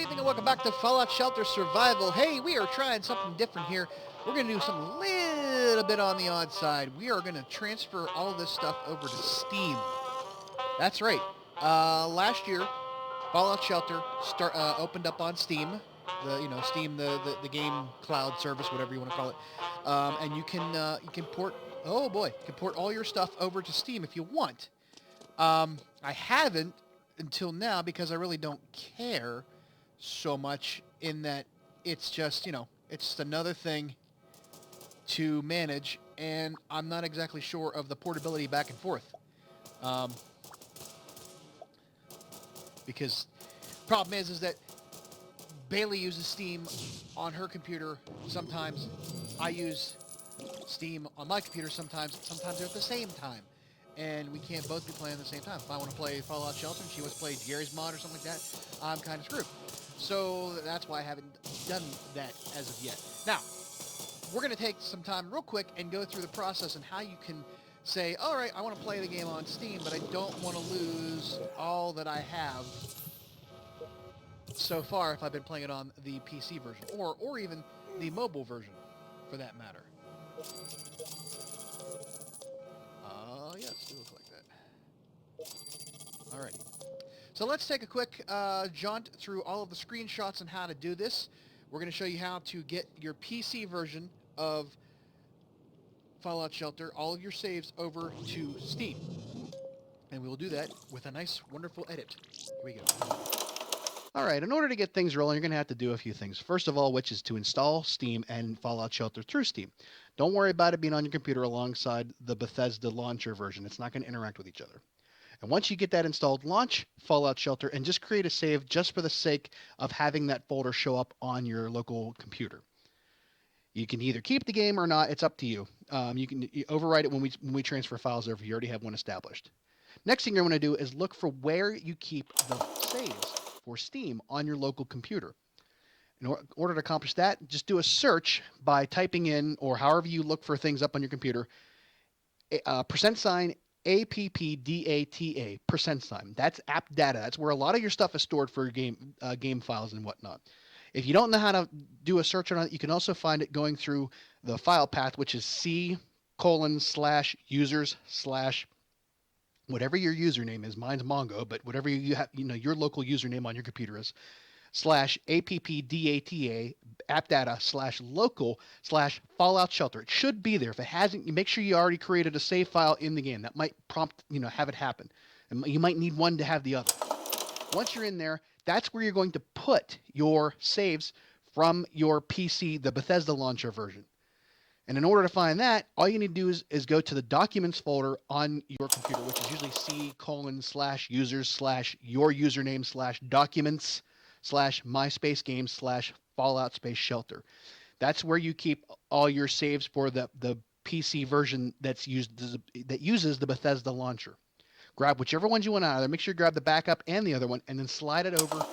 evening and welcome back to Fallout Shelter Survival. Hey, we are trying something different here. We're going to do something a little bit on the odd side. We are going to transfer all of this stuff over to Steam. That's right. Last year, Fallout Shelter opened up on Steam. Steam, the game cloud service, whatever you want to call it. And you can port. Oh boy, you can port all your stuff over to Steam if you want. I haven't until now because I really don't care so much in that it's just, it's just another thing to manage, and I'm not exactly sure of the portability back and forth. Because problem is that Bailey uses Steam on her computer sometimes. I use Steam on my computer sometimes they're at the same time. And we can't both be playing at the same time. If I want to play Fallout Shelter and she wants to play Gary's mod or something like that, I'm kind of screwed. So that's why I haven't done that as of yet. Now, we're going to take some time real quick and go through the process and how you can say, all right, I want to play the game on Steam, but I don't want to lose all that I have so far if I've been playing it on the PC version, or even the mobile version, for that matter. Yes, do look like that. Alrighty. So let's take a quick jaunt through all of the screenshots on how to do this. We're going to show you how to get your PC version of Fallout Shelter, all of your saves over to Steam. And we will do that with a nice, wonderful edit. Here we go. All right, in order to get things rolling, you're going to have to do a few things. First of all, which is to install Steam and Fallout Shelter through Steam. Don't worry about it being on your computer alongside the Bethesda launcher version. It's not going to interact with each other. And once you get that installed, launch Fallout Shelter and just create a save just for the sake of having that folder show up on your local computer. You can either keep the game or not. It's up to you. You can overwrite it when we transfer files over. You already have one established. Next thing you're going to do is look for where you keep the saves for Steam on your local computer. In order to accomplish that, just do a search by typing in, or however you look for things up on your computer, %APPDATA, %. That's app data. That's where a lot of your stuff is stored for game files and whatnot. If you don't know how to do a search on it, you can also find it going through the file path, which is C:/users/ whatever your username is. Mine's Mongo, but whatever you have, your local username on your computer is, /APPDATA appdata/local/ Fallout Shelter. It should be there. If it hasn't, you make sure you already created a save file in the game. That might prompt, have it happen. And you might need one to have the other. Once you're in there, that's where you're going to put your saves from your PC, the Bethesda launcher version. And in order to find that, all you need to do is go to the documents folder on your computer, which is usually C:/users/ your username /documents/ /MySpace games /Fallout Space Shelter. That's where you keep all your saves for the PC version that uses the Bethesda launcher. Grab whichever ones you want out of there. Make sure you grab the backup and the other one, and then slide it over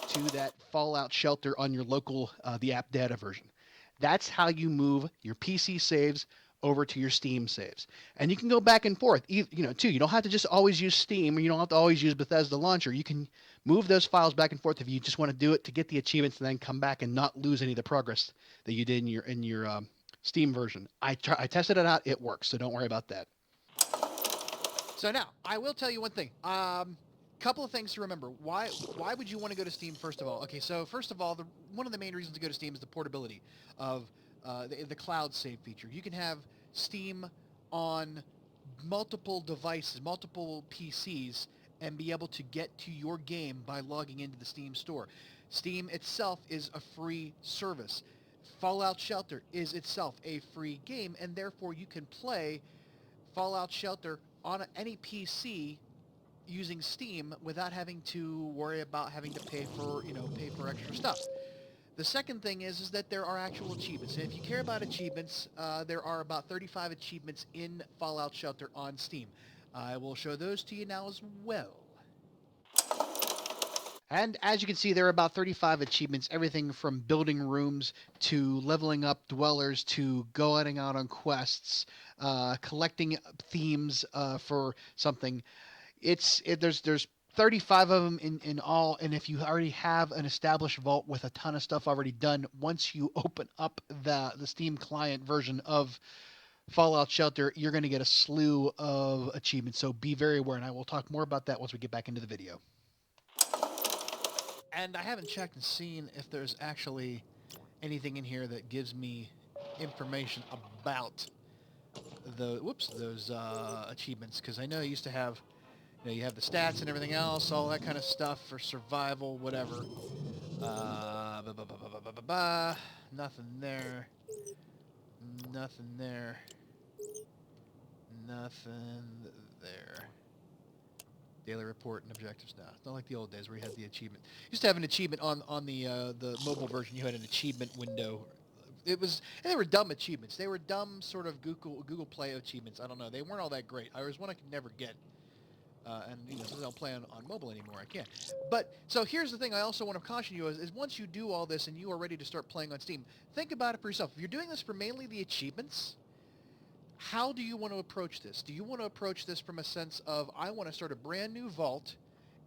to that Fallout Shelter on your local the app data version. That's how you move your PC saves over to your Steam saves. And you can go back and forth, too. You don't have to just always use Steam, or you don't have to always use Bethesda launcher. You can move those files back and forth if you just want to do it to get the achievements and then come back and not lose any of the progress that you did in your Steam version. I tested it out. It works, so don't worry about that. So now, I will tell you one thing. Couple of things to remember. Why would you want to go to Steam, first of all? Okay, so first of all, one of the main reasons to go to Steam is the portability of the cloud save feature. You can have Steam on multiple devices, multiple PCs, and be able to get to your game by logging into the Steam store. Steam itself is a free service. Fallout Shelter is itself a free game, and therefore you can play Fallout Shelter on any PC using Steam without having to worry about having to pay for extra stuff. The second thing is that there are actual achievements. And if you care about achievements, there are about 35 achievements in Fallout Shelter on Steam. I will show those to you now as well. And as you can see, there are about 35 achievements, everything from building rooms to leveling up dwellers to going out on quests, collecting themes for something. There's 35 of them in all. And if you already have an established vault with a ton of stuff already done, once you open up the Steam client version of Fallout Shelter, you're going to get a slew of achievements. So be very aware, and I will talk more about that once we get back into the video. And I haven't checked and seen if there's actually anything in here that gives me information about those achievements, because I know I used to have, you have the stats and everything else, all that kind of stuff for survival, whatever. Nothing there. Nothing there. Nothing there. Daily report and objectives now. It's not like the old days where you had the achievement. Used to have an achievement on the mobile version. You had an achievement window. They were dumb achievements. They were dumb sort of Google Play achievements. I don't know. They weren't all that great. There was one I could never get. And since I don't play on mobile anymore, I can't. But so here's the thing I also want to caution you is once you do all this and you are ready to start playing on Steam, think about it for yourself. If you're doing this for mainly the achievements, how do you want to approach this? Do you want to approach this from a sense of, I want to start a brand new vault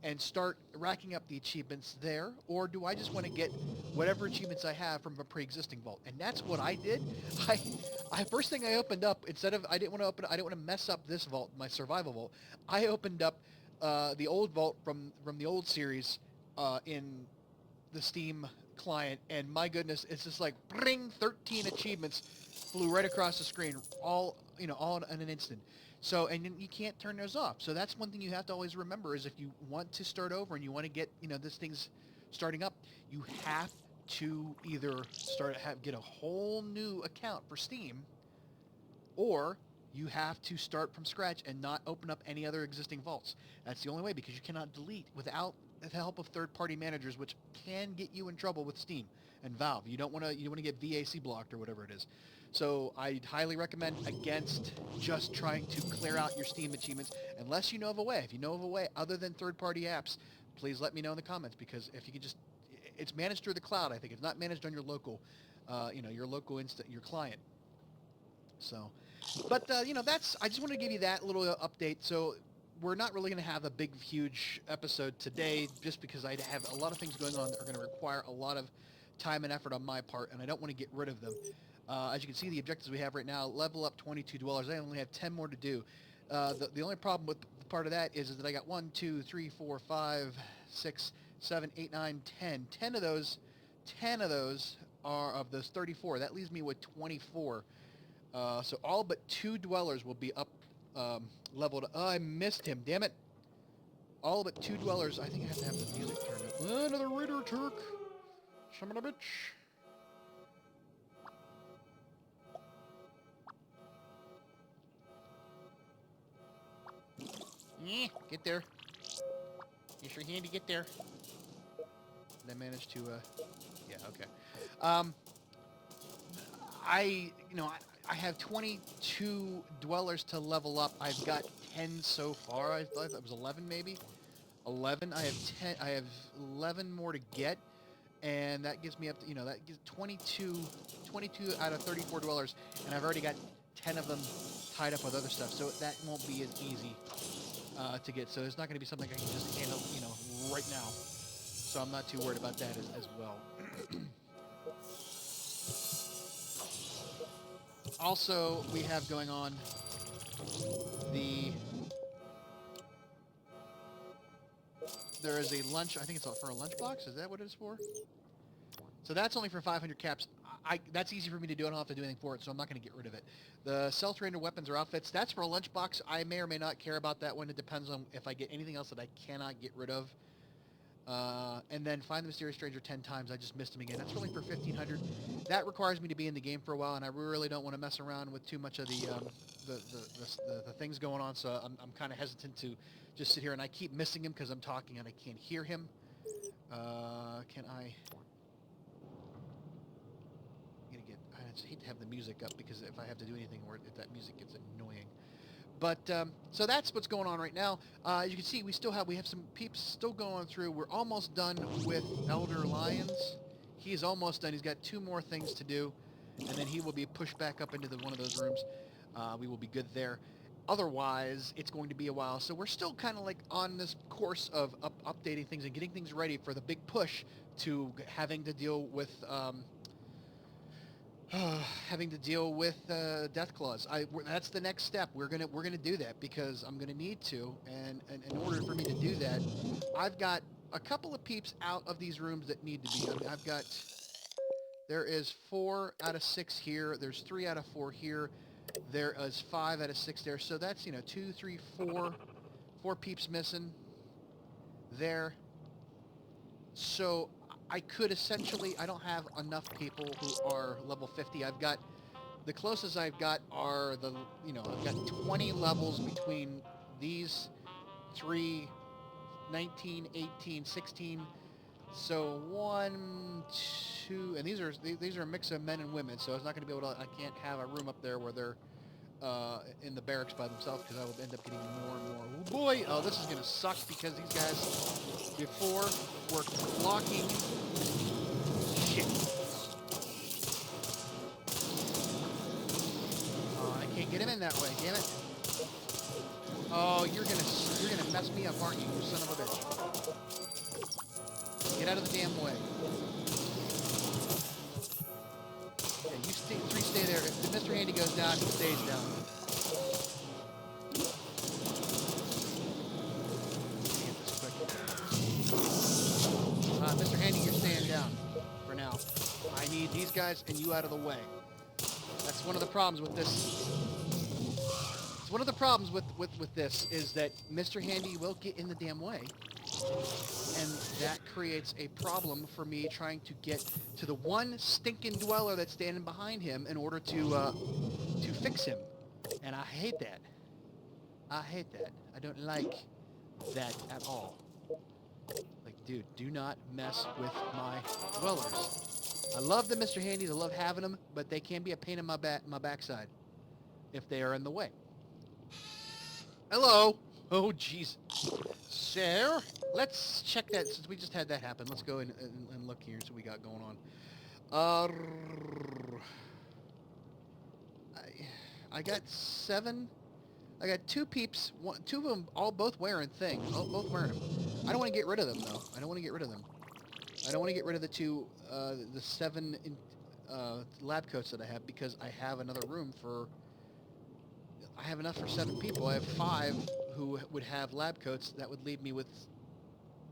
and start racking up the achievements there? Or do I just want to get whatever achievements I have from a pre-existing vault? And that's what I did. I first thing I opened up, I didn't want to mess up this vault, my survival vault. I opened up the old vault from the old series in the Steam client, and my goodness, it's just like, bring 13 achievements flew right across the screen, all in an instant. So, and you can't turn those off. So that's one thing you have to always remember is if you want to start over and you want to get, this thing's starting up, you have to either get a whole new account for Steam, or you have to start from scratch and not open up any other existing vaults. That's the only way, because you cannot delete without the help of third-party managers, which can get you in trouble with Steam and Valve. You don't want to get VAC blocked or whatever it is. So I highly recommend against just trying to clear out your Steam achievements unless you know of a way. If you know of a way other than third-party apps, please let me know in the comments, because if you can just, it's managed through the cloud. I think it's not managed on your local, your client. So, but that's, I just want to give you that little update. So we're not really going to have a big, huge episode today, just because I have a lot of things going on that are going to require a lot of time and effort on my part, and I don't want to get rid of them. As you can see, the objectives we have right now, level up 22 dwellers. I only have 10 more to do. The only problem with part of that is that I got 1, 2, 3, 4, 5, 6, 7, 8, 9, 10. 10 of those are of those 34. That leaves me with 24. So all but 2 dwellers will be up leveled. Oh, I missed him. Damn it. All but 2 dwellers. I think I have to have the music turned up. Another raider Turk. Son of a bitch. Get there. Use your hand to get there. Did I manage to, yeah, okay. I have 22 dwellers to level up. I've got 10 so far. I thought that was 11 maybe. 11. I have 11 more to get, and that gives me up to, that gives 22 out of 34 dwellers, and I've already got 10 of them tied up with other stuff, so that won't be as easy to get. So it's not going to be something I can just handle, right now. So I'm not too worried about that as well. Also, we have going on there is a lunch, I think it's for a lunchbox. Is that what it's for? So that's only for 500 caps. That's easy for me to do. I don't have to do anything for it, so I'm not going to get rid of it. The self-trainer weapons or outfits, that's for a lunchbox. I may or may not care about that one. It depends on if I get anything else that I cannot get rid of. And then find the mysterious stranger 10 times. I just missed him again. That's only for 1,500. That requires me to be in the game for a while, and I really don't want to mess around with too much of the things going on. So I'm kind of hesitant to just sit here, and I keep missing him because I'm talking and I can't hear him. Can I? I just hate to have the music up, because if I have to do anything, or if that music gets annoying. But so that's what's going on right now. As you can see, we have some peeps still going through. We're almost done with Elder Lions. He's almost done. He's got 2 more things to do, and then he will be pushed back up into one of those rooms. We will be good there. otherwise, it's going to be a while. So we're still kind of like on this course of updating things and getting things ready for the big push to having to deal with death claws. That's the next step. We're gonna do that because I'm gonna need to, and in order for me to do that, I've got a couple of peeps out of these rooms that need to be. I mean, there is 4 out of 6 here. There's 3 out of 4 here. There is 5 out of 6 there. So that's 2, 3, 4 peeps missing there. So I could essentially, I don't have enough people who are level 50. The closest I've got are I've got 20 levels between these 3, 19, 18, 16. So 1, 2, and these are a mix of men and women. So it's not going to be able to, I can't have a room up there where they're in the barracks by themselves because I will end up getting more and more. Oh boy, oh this is going to suck because these guys before were blocking shit. I can't get him in that way, damn it. Oh, you're gonna mess me up, aren't you, you son of a bitch? Get out of the damn way. Yeah, you stay there. If Mr. Handy goes down, he stays down. Get this quick. Mr. Handy, you're staying down for now. I need these guys and you out of the way. That's one of the problems with this. It's one of the problems with this is that Mr. Handy will get in the damn way. And that creates a problem for me trying to get to the one stinking dweller that's standing behind him in order to fix him. And I hate that. I hate that. I don't like that at all. Like, dude, do not mess with my dwellers. I love the Mr. Handies. I love having them, but they can be a pain in my backside if they are in the way. Hello. Oh, jeez. So, let's check that, since we just had that happen. Let's go and look here and see what we got going on. I got 7. I got 2 peeps. 2 of them both wearing things. Both wearing them. I don't want to get rid of them, though. I don't want to get rid of them. I don't want to get rid of the 2, the 7 lab coats that I have because I have another room for... I have enough for 7 people. I have 5 who would have lab coats. That would leave me with,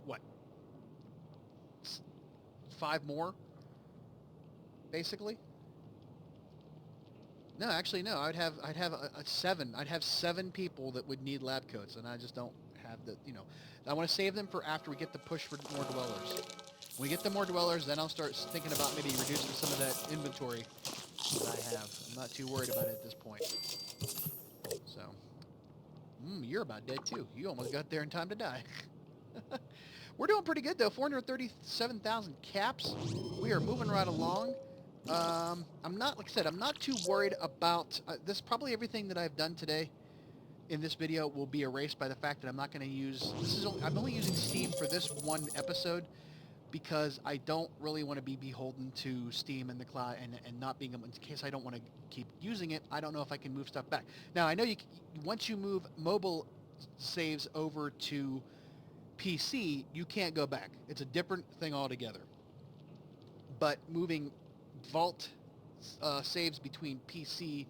what, 5 more, basically? No, actually, no. I'd have a 7. I'd have 7 people that would need lab coats, and I just don't have the, I want to save them for after we get the push for more dwellers. When we get the more dwellers, then I'll start thinking about maybe reducing some of that inventory that I have. I'm not too worried about it at this point. So, you're about dead too. You almost got there in time to die. We're doing pretty good though. 437,000 caps. We are moving right along. I'm not, like I said, I'm not too worried about this. Probably everything that I've done today in this video will be erased by the fact that I'm not going to use. I'm only using Steam for this one episode because I don't really want to be beholden to Steam and the cloud and not being able, in case I don't want to keep using it, I don't know if I can move stuff back. Now, I know once you move mobile saves over to PC, you can't go back. It's a different thing altogether. But moving Vault saves between PC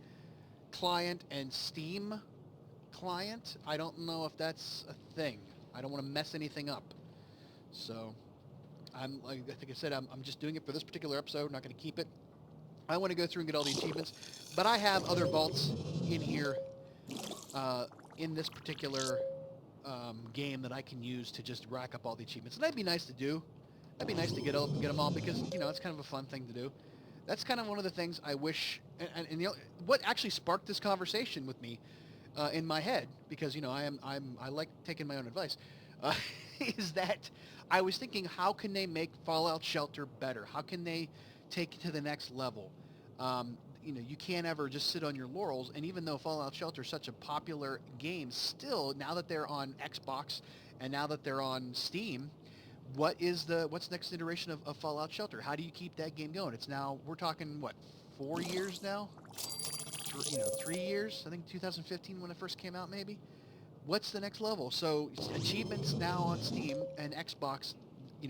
client and Steam client, I don't know if that's a thing. I don't want to mess anything up. So... I think I said, I'm just doing it for this particular episode. I'm not going to keep it. I want to go through and get all the achievements, but I have other vaults in here, in this particular game that I can use to just rack up all the achievements. And that'd be nice to do. That'd be nice to get them all because it's kind of a fun thing to do. That's kind of one of the things I wish. And what actually sparked this conversation with me in my head, because I like taking my own advice. Is that I was thinking, how can they make Fallout Shelter better? How can they take it to the next level? You can't ever just sit on your laurels. And even though Fallout Shelter is such a popular game, still, now that they're on Xbox and now that they're on Steam, what's the next iteration of Fallout Shelter? How do you keep that game going? It's now, we're talking, what, 4 years now? 3 years. I think 2015 when it first came out, maybe. What's the next level? So achievements now on Steam and Xbox,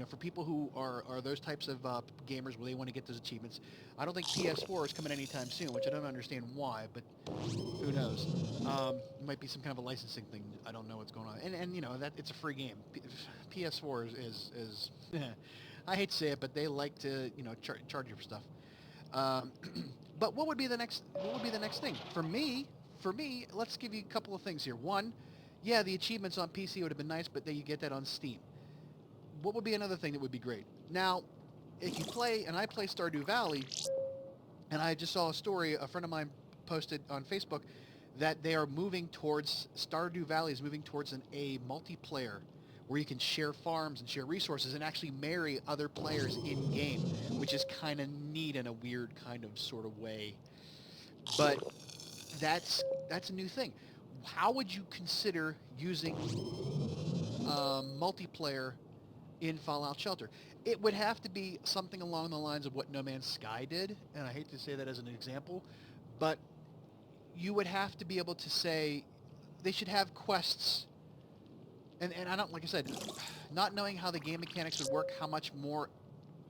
for people who are those types of gamers where they want to get those achievements. I don't think PS4 is coming anytime soon, which I don't understand why, but who knows? It might be some kind of a licensing thing. I don't know what's going on. And that it's a free game. PS4 is I hate to say it, but they like to charge you for stuff. Um, but what would be the next thing for me? For me, let's give you a couple of things here. One, yeah, the achievements on PC would have been nice, but then you get that on Steam. What would be another thing that would be great? Now, if you play, and I play Stardew Valley, and I just saw a story a friend of mine posted on Facebook that they are moving towards, Stardew Valley is moving towards a multiplayer where you can share farms and share resources and actually marry other players in-game, which is kind of neat in a weird kind of sort of way. But that's a new thing. How would you consider using multiplayer in Fallout Shelter? It would have to be something along the lines of what No Man's Sky did, and I hate to say that as an example, but you would have to be able to say they should have quests. And I don't, like I said, not knowing how the game mechanics would work, how much more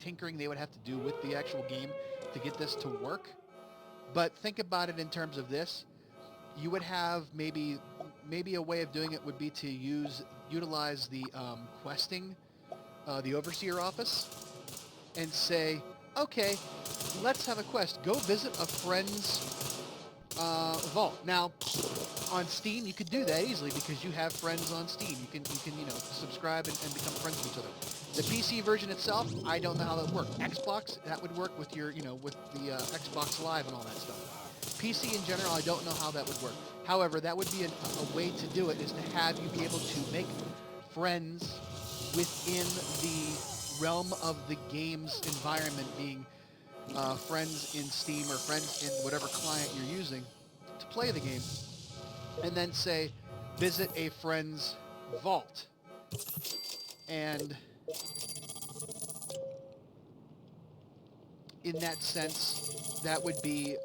tinkering they would have to do with the actual game to get this to work. But think about it in terms of this. You would have maybe a way of doing it would be to utilize the questing, the overseer office, and say, okay, let's have a quest. Go visit a friend's vault. Now, on Steam, you could do that easily because you have friends on Steam. You can subscribe and become friends with each other. The PC version itself, I don't know how that would work. Xbox, that would work with your, with the Xbox Live and all that stuff. PC in general, I don't know how that would work. However, that would be a way to do it, is to have you be able to make friends within the realm of the game's environment, being friends in Steam or friends in whatever client you're using to play the game, and then say, visit a friend's vault. And in that sense, that would be,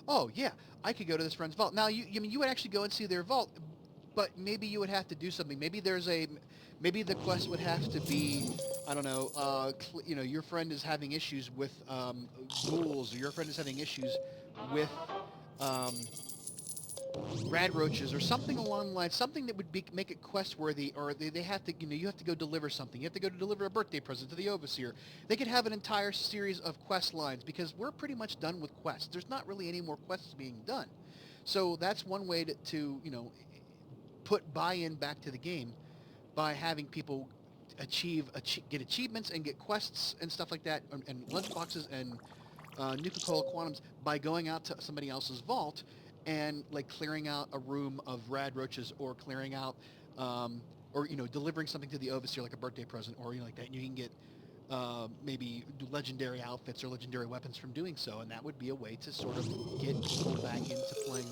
oh yeah, I could go to this friend's vault. Now, you would actually go and see their vault, but maybe you would have to do something. Maybe maybe the quest would have to be, I don't know, your friend is having issues with ghouls, or your friend is having issues with rad roaches, or something along the lines, something that would make it quest worthy, or they have to, you have to go deliver something. You have to go to deliver a birthday present to the overseer. They could have an entire series of quest lines, because we're pretty much done with quests. There's not really any more quests being done. So that's one way to put buy-in back to the game, by having people get achievements and get quests and stuff like that, and lunchboxes and Nuka-Cola Quantums, by going out to somebody else's vault and like clearing out a room of rad roaches, or clearing out, or delivering something to the overseer like a birthday present, or like that. And you can get maybe legendary outfits or legendary weapons from doing so, and that would be a way to sort of get people back into playing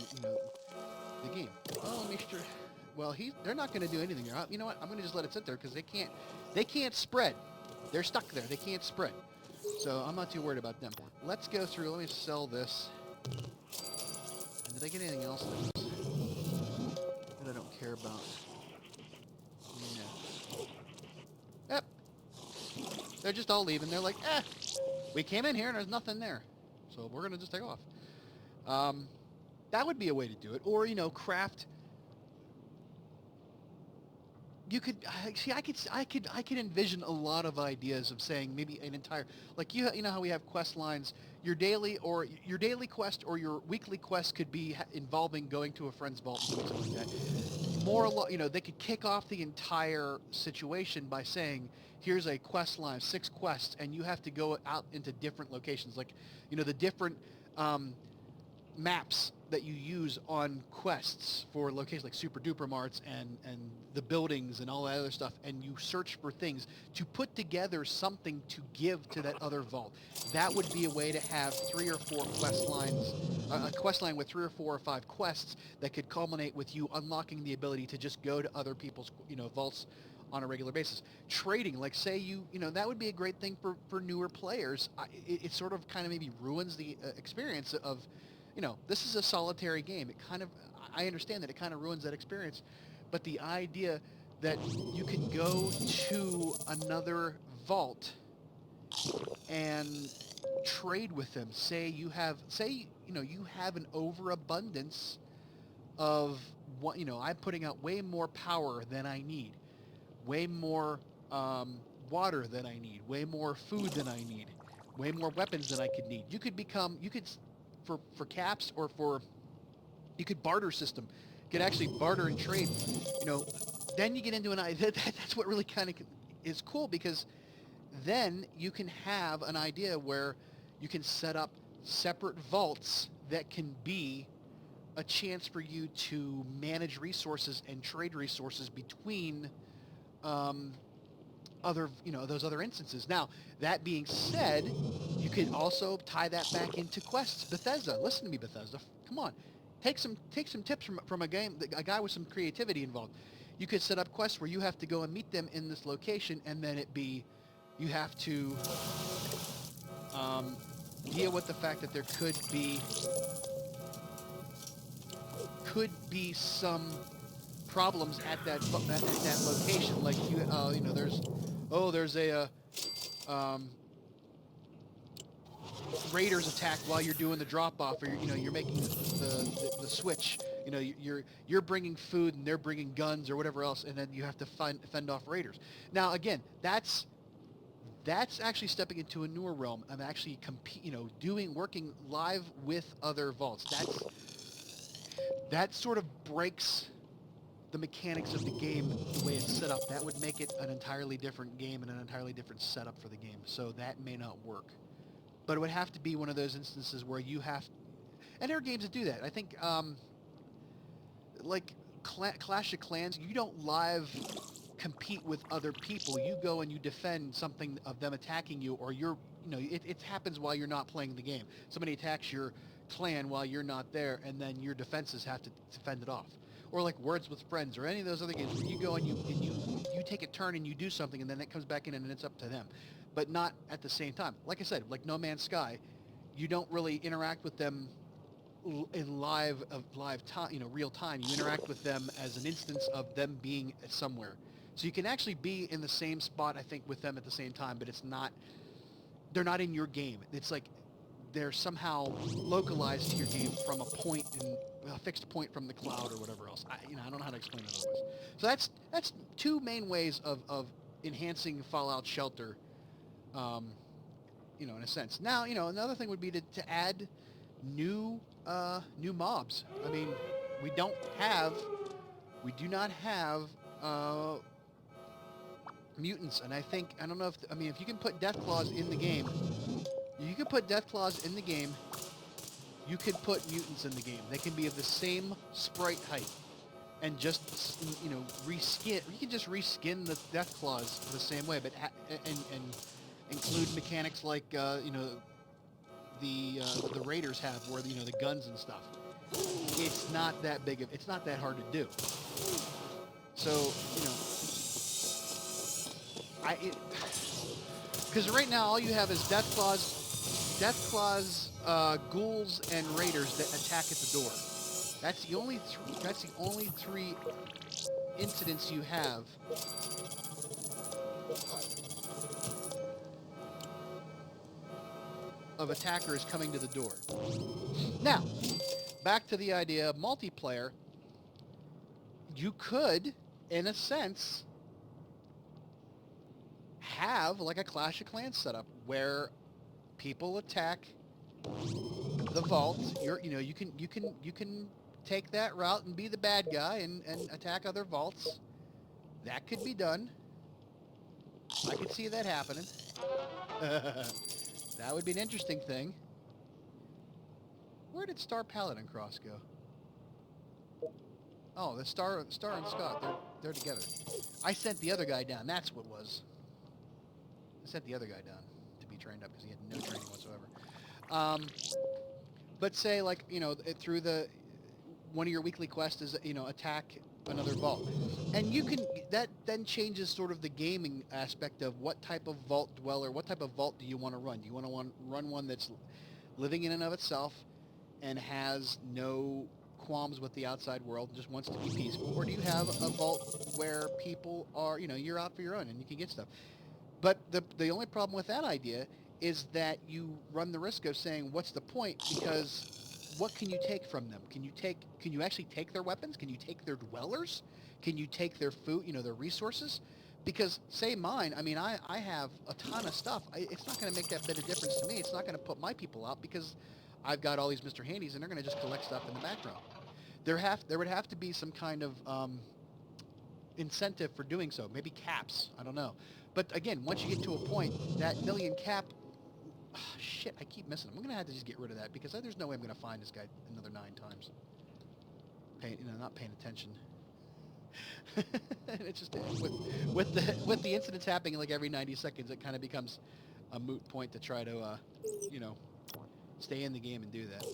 the game. Oh, Mr. Well, they're not going to do anything here. You know what? I'm going to just let it sit there, because they can't spread. They're stuck there. They can't spread. So I'm not too worried about them. Let's go through. Let me sell this. And did I get anything else that I don't care about? No. Yep. They're just all leaving. They're like, we came in here and there's nothing there, so we're going to just take off. That would be a way to do it. Or, craft. You could see. I could envision a lot of ideas of saying maybe an entire, like you know how we have quest lines. Your daily quest or your weekly quest could be involving going to a friend's vault and doing something like that. They could kick off the entire situation by saying, here's a quest line, 6 quests, and you have to go out into different locations, like the different maps that you use on quests for locations like Super Duper Marts and the buildings and all that other stuff, and you search for things to put together something to give to that other vault. That would be a way to have 3 or 4 quest lines, a quest line with 3 or 4 or 5 quests that could culminate with you unlocking the ability to just go to other people's vaults on a regular basis. Trading, like say that would be a great thing for newer players. It sort of kind of maybe ruins the experience of this is a solitary game. I understand that it kind of ruins that experience, but the idea that you can go to another vault and trade with them. You have an overabundance of what, I'm putting out way more power than I need, way more water than I need, way more food than I need, way more weapons than I could need. For caps or for, you could barter system. You could actually barter and trade. Then you get into an idea. That's what really kind of is cool, because then you can have an idea where you can set up separate vaults that can be a chance for you to manage resources and trade resources between those other instances. Now, that being said, you could also tie that back into quests. Bethesda, listen to me, Bethesda. Come on, take some tips from a guy with some creativity involved. You could set up quests where you have to go and meet them in this location, and then you have to deal with the fact that there could be some problems at that location. Like there's a raiders attack while you're doing the drop off, or you're making the switch. You're bringing food and they're bringing guns or whatever else, and then you have to fend off raiders. Now again, that's actually stepping into a newer realm. I'm actually working live with other vaults. That sort of breaks the mechanics of the game the way it's set up. That would make it an entirely different game and an entirely different setup for the game. So that may not work. But it would have to be one of those instances where you have, and there are games that do that. I think, like Clash of Clans, you don't live compete with other people. You go and you defend something of them attacking you, or it happens while you're not playing the game. Somebody attacks your clan while you're not there, and then your defenses have to fend it off. Or like Words with Friends, or any of those other games where you go and you take a turn and you do something, and then it comes back in and it's up to them, but not at the same time. Like I said, like No Man's Sky, you don't really interact with them in live time, real time. You interact with them as an instance of them being somewhere. So you can actually be in the same spot, I think, with them at the same time, but they're not in your game. It's like they're somehow localized to your game from a fixed point from the cloud or whatever else. I don't know how to explain it otherwise. So that's two main ways of enhancing Fallout Shelter, in a sense. Now, another thing would be to add new mobs. I mean, we do not have mutants, and I don't know if you can put death claws in the game. You could put death claws in the game. You could put mutants in the game. They can be of the same sprite height, and just reskin. You can just reskin the death claws the same way, but and include mechanics like the raiders have, where the guns and stuff. It's not that it's not that hard to do. So because right now all you have is death claws, ghouls, and raiders that attack at the door. That's the only three incidents you have of attackers coming to the door. Now, back to the idea of multiplayer. You could, in a sense, have like a Clash of Clans setup where people attack the vault. You can take that route and be the bad guy and attack other vaults. That could be done. I could see that happening. That would be an interesting thing. Where did Star Paladin Cross go? Oh, the Star and Scott, they're together. I sent the other guy down. That's what it was. I sent the other guy down to be trained up because he had no training whatsoever. But say like through one of your weekly quests is attack another vault, and that then changes sort of the gaming aspect of what type of vault dweller, what type of vault do you want to run? Do you want to run one that's living in and of itself, and has no qualms with the outside world and just wants to be peaceful? Or do you have a vault where people are, you're out for your own and you can get stuff? But the only problem with that idea is that you run the risk of saying, what's the point? Because what can you take from them? Can you actually take their weapons? Can you take their dwellers? Can you take their food, their resources? Because say mine, I mean, I have a ton of stuff. It's not going to make that bit of difference to me. It's not going to put my people out because I've got all these Mr. Handies and they're going to just collect stuff in the background. There would have to be some kind of incentive for doing so. Maybe caps. I don't know. But again, once you get to a point, that million cap, shit, I keep missing them. I'm going to have to just get rid of that because there's no way I'm going to find this guy another 9 times. Not paying attention. And it's just with the incidents happening like every 90 seconds, it kind of becomes a moot point to try to, stay in the game and do that.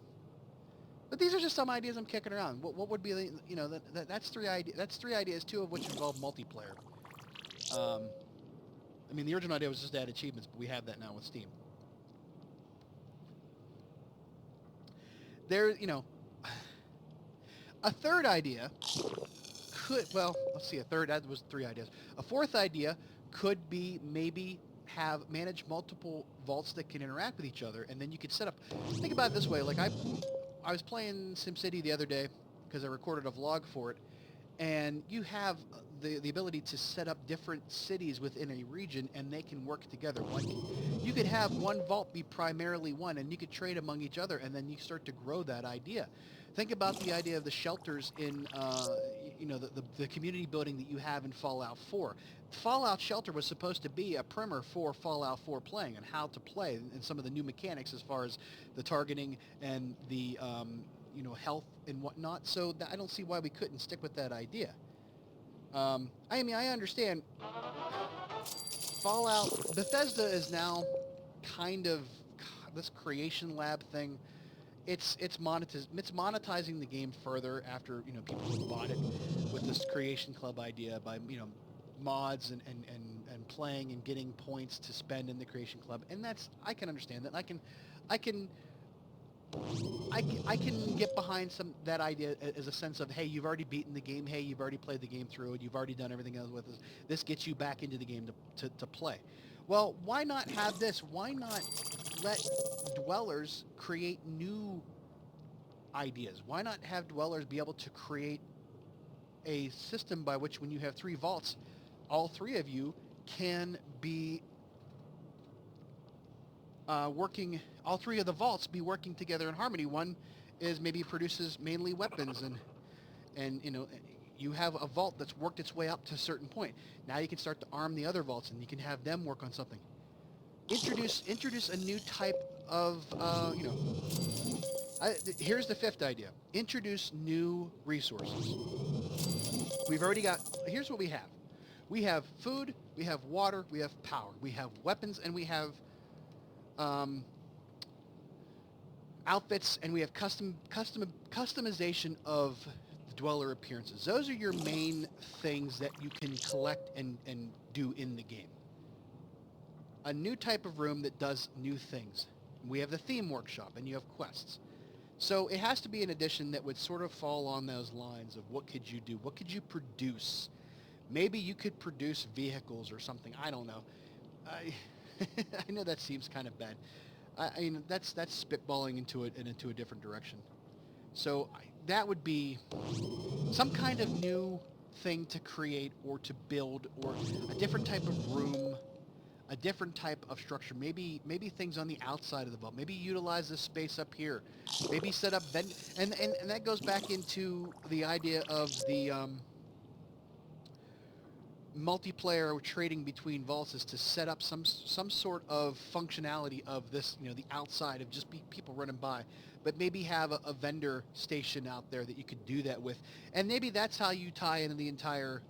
But these are just some ideas I'm kicking around. What would be the, that's 3 ideas. That's 3 ideas, 2 of which involve multiplayer. I mean, the original idea was just to add achievements, but we have that now with Steam. There, a third idea could, well, let's see, that was 3 ideas. A fourth idea could be maybe manage multiple vaults that can interact with each other, and then you could set up, think about it this way, like I was playing SimCity the other day because I recorded a vlog for it, and you have the ability to set up different cities within a region, and they can work together. You could have one vault be primarily one, and you could trade among each other, and then you start to grow that idea. Think about the idea of the shelters in, the community building that you have in Fallout 4. Fallout Shelter was supposed to be a primer for Fallout 4 playing and how to play and some of the new mechanics as far as the targeting and the, health and whatnot. So I don't see why we couldn't stick with that idea. I understand Fallout, Bethesda is now kind of this creation lab thing. It's monetizing the game further after, people have bought it with this creation club idea by, mods and playing and getting points to spend in the creation club. And I can understand that. I can get behind that idea as a sense of, hey, you've already beaten the game. Hey, you've already played the game through, and you've already done everything else with this. This gets you back into the game to play. Well, why not have this? Why not let dwellers create new ideas? Why not have dwellers be able to create a system by which when you have 3 vaults, all 3 of you can be working, all 3 of the vaults be working together in harmony. One is maybe produces mainly weapons and you have a vault that's worked its way up to a certain point. Now you can start to arm the other vaults and you can have them work on something. Introduce a new type of, here's the 5th idea. Introduce new resources. We've already got, here's what we have. We have food, we have water, we have power, we have weapons, and we have outfits, and we have customization of dweller appearances. Those are your main things that you can collect and do in the game. A new type of room that does new things. We have the theme workshop, and you have quests. So it has to be an addition that would sort of fall on those lines of what could you do? What could you produce? Maybe you could produce vehicles or something. I don't know. I know that seems kind of bad. That's spitballing into a different direction. So that would be some kind of new thing to create or to build, or a different type of room, a different type of structure. Maybe things on the outside of the vault. Maybe utilize this space up here. Maybe set up and that goes back into the idea of the multiplayer trading between vaults, is to set up some sort of functionality of this, the outside of just people running by, but maybe have a vendor station out there that you could do that with, and maybe that's how you tie into the entire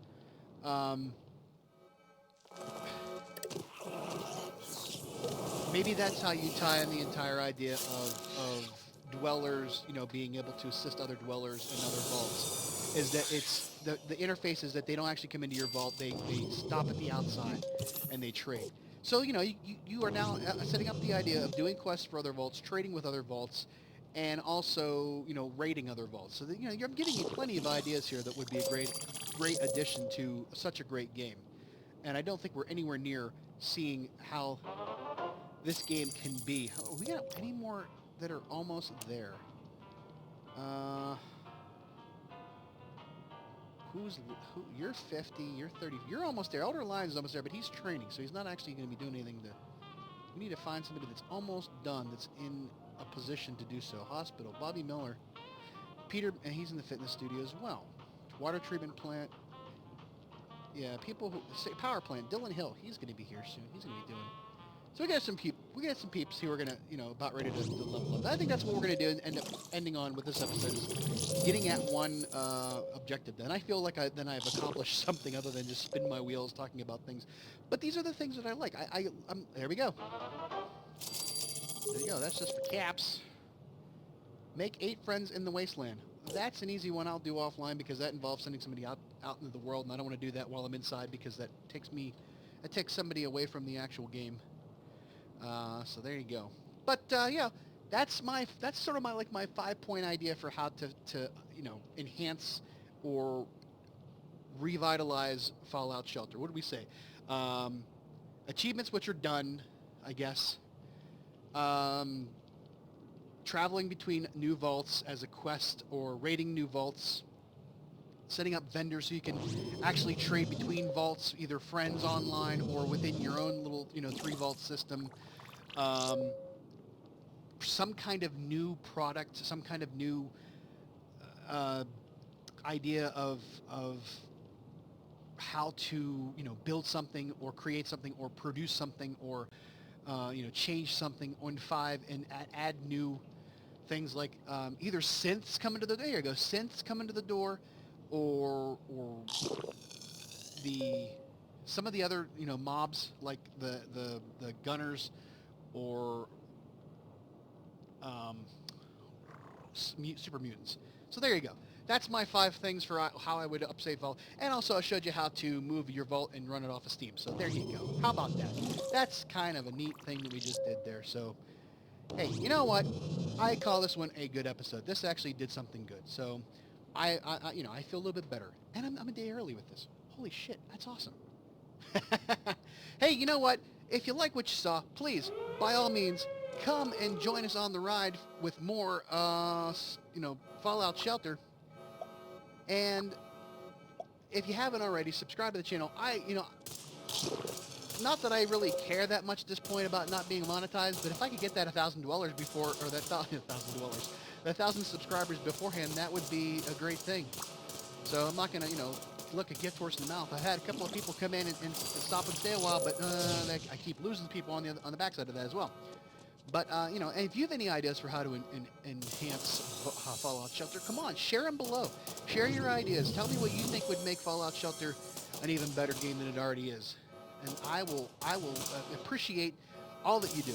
idea of dwellers, being able to assist other dwellers in other vaults. Is that it's the interface is that they don't actually come into your vault. They stop at the outside and they trade. So you are now setting up the idea of doing quests for other vaults, trading with other vaults, and also, you know, raiding other vaults. So that, you know, I'm giving you plenty of ideas here that would be a great addition to such a great game. And I don't think we're anywhere near seeing how this game can be. Oh, we got any more that are almost there? You're 50, you're 30, you're almost there. Elder Lion's almost there, but he's training, so he's not actually going to be doing anything to... We need to find somebody that's almost done, that's in a position to do so. Hospital, Bobby Miller. Peter, and he's in the fitness studio as well. Water treatment plant. Yeah, people who... Say, power plant, Dylan Hill, he's going to be here soon. He's going to be doing... So we got some peeps who are gonna, you know, about ready to level up. I think that's what we're gonna do and end up ending on with this episode is getting at one objective. Then I feel like I've accomplished something other than just spin my wheels talking about things. But these are the things that I like. There we go. There you go. That's just for caps. Make 8 friends in the wasteland. That's an easy one I'll do offline because that involves sending somebody out into the world, and I don't want to do that while I'm inside because that takes somebody away from the actual game. So there you go. But yeah, that's sort of my 5-point idea for how to you know, enhance or revitalize Fallout Shelter. What did we say? Achievements which are done, I guess. Traveling between new vaults as a quest or raiding new vaults. Setting up vendors so you can actually trade between vaults, either friends online or within your own little, you know, 3-vault system. Some kind of new product, some kind of new idea of how to, you know, build something or create something or produce something or you know, change something on 5 and add new things like either synths coming to the door. There you go, synths coming to the door, or some of the other, you know, mobs like the gunners or super mutants. So there you go. That's my 5 things for how I would upsave Vault. And also I showed you how to move your Vault and run it off of Steam. So there you go. How about that? That's kind of a neat thing that we just did there. So, hey, you know what? I call this one a good episode. This actually did something good. So I you know, I feel a little bit better. And I'm a day early with this. Holy shit, that's awesome. Hey, you know what? If you like what you saw, please, by all means, come and join us on the ride with more, you know, Fallout Shelter. And if you haven't already, subscribe to the channel. You know, not that I really care that much at this point about not being monetized, but if I could get that $1,000 before, or that $1,000, that 1,000 subscribers beforehand, that would be a great thing. So I'm not gonna, you know, look a gift horse in the mouth. I had a couple of people come in and stop and stay a while, but I keep losing people on the backside of that as well. But, you know, and if you have any ideas for how to enhance Fallout Shelter, come on, share them below. Share your ideas. Tell me what you think would make Fallout Shelter an even better game than it already is. And I will appreciate all that you do.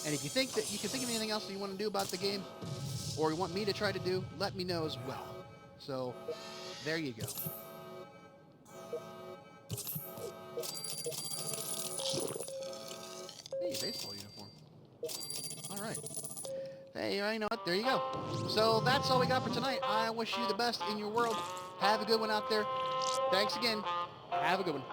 And if you think that you can think of anything else that you want to do about the game, or you want me to try to do, let me know as well. So, there you go. Hey, baseball uniform. All right. Hey, you know what? There you go. So that's all we got for tonight. I wish you the best in your world. Have a good one out there. Thanks again. Have a good one.